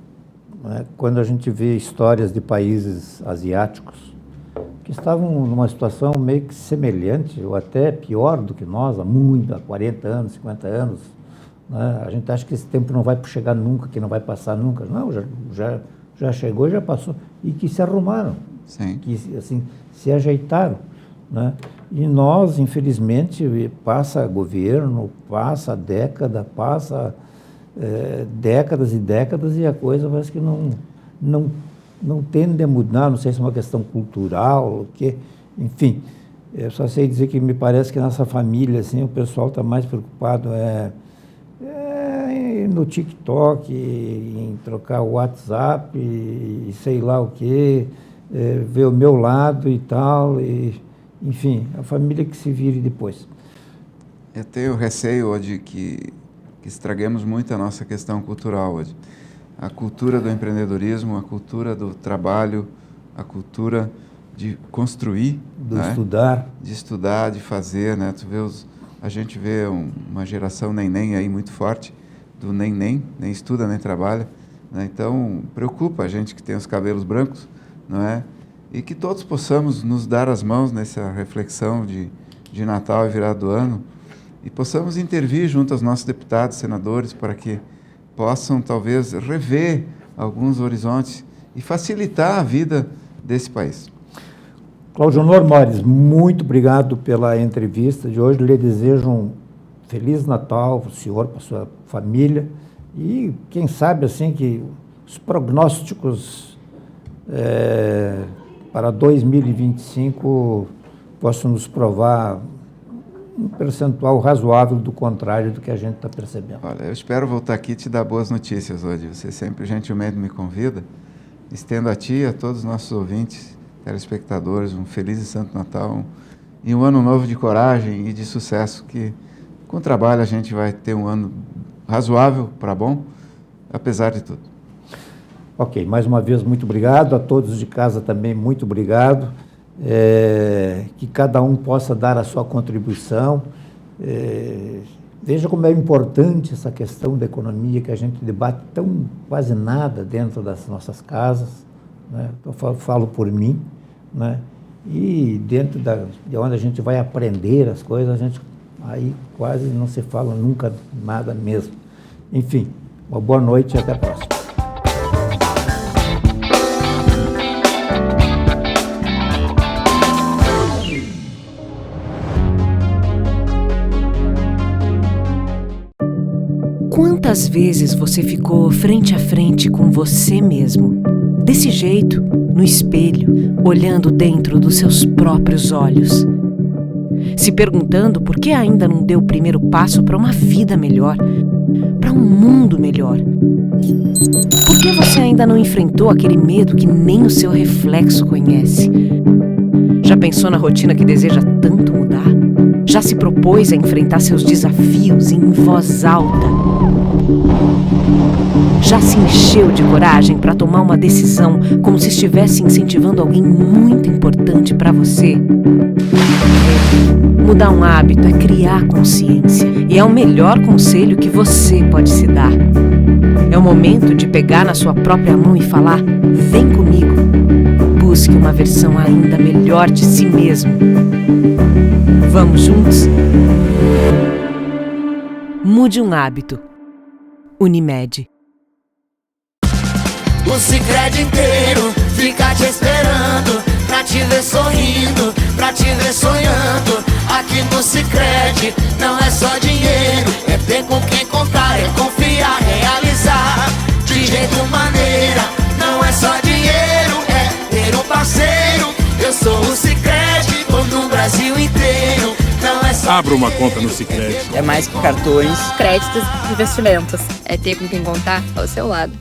né, quando a gente vê histórias de países asiáticos que estavam numa situação meio que semelhante ou até pior do que nós, há 40 anos, 50 anos. Né? A gente acha que esse tempo não vai chegar nunca, que não vai passar nunca. Não, já chegou e já passou. E que se arrumaram, Sim. que assim, se ajeitaram. Né? E nós, infelizmente, passa governo, passa década, décadas e décadas e a coisa parece que não tende a mudar, não sei se é uma questão cultural, o quê, enfim. Eu só sei dizer que me parece que nessa família, assim, o pessoal está mais preocupado no TikTok, em trocar o WhatsApp e sei lá o quê, ver o meu lado e tal, e, enfim, a família que se vire depois. Eu tenho receio hoje que estraguemos muito a nossa questão cultural hoje. A cultura do empreendedorismo, a cultura do trabalho, a cultura de construir, de estudar, de fazer, né? A gente vê uma geração neném aí muito forte, do nem estuda, nem trabalha, né? Então, preocupa a gente que tem os cabelos brancos, não é? E que todos possamos nos dar as mãos nessa reflexão de Natal e virada do ano e possamos intervir junto aos nossos deputados, senadores, para que possam, talvez, rever alguns horizontes e facilitar a vida desse país. Cláudio Honor Mores, muito obrigado pela entrevista de hoje. Lhe desejo um Feliz Natal para o senhor, para a sua família e, quem sabe, assim, que os prognósticos para 2025 possam nos provar um percentual razoável do contrário do que a gente está percebendo. Olha, eu espero voltar aqui e te dar boas notícias hoje. Você sempre gentilmente me convida estendo a ti e a todos os nossos ouvintes, telespectadores, um feliz e santo Natal e um ano novo de coragem e de sucesso, que com o trabalho a gente vai ter um ano razoável para bom, apesar de tudo. Ok, mais uma vez, muito obrigado. A todos de casa também, muito obrigado. Que cada um possa dar a sua contribuição. Veja como é importante essa questão da economia, que a gente debate tão quase nada dentro das nossas casas, né? Eu falo por mim, né? E dentro de onde a gente vai aprender as coisas, a gente aí quase não se fala nunca nada mesmo. Enfim, uma boa noite e até a próxima. Quantas vezes você ficou frente a frente com você mesmo, desse jeito, no espelho, olhando dentro dos seus próprios olhos, se perguntando por que ainda não deu o primeiro passo para uma vida melhor, para um mundo melhor? Por que você ainda não enfrentou aquele medo que nem o seu reflexo conhece? Já pensou na rotina que deseja tanto mudar? Já se propôs a enfrentar seus desafios em voz alta? Já se encheu de coragem para tomar uma decisão como se estivesse incentivando alguém muito importante para você? Mudar um hábito é criar consciência e é o melhor conselho que você pode se dar. É o momento de pegar na sua própria mão e falar: vem comigo. Busque uma versão ainda melhor de si mesmo. Vamos juntos? Mude um hábito. Unimed. O Sicredi inteiro fica te esperando, pra te ver sorrindo, pra te ver sonhando. Aqui no Sicredi não é só dinheiro, é ter com quem contar, é confiar, realizar de jeito maneira. Não é só dinheiro, é ter um parceiro. Eu sou o Sicredi, tô no Brasil inteiro. Não é só Abra uma conta no Sicredi. É mais que cartões, Créditos e investimentos. É ter com quem contar ao seu lado.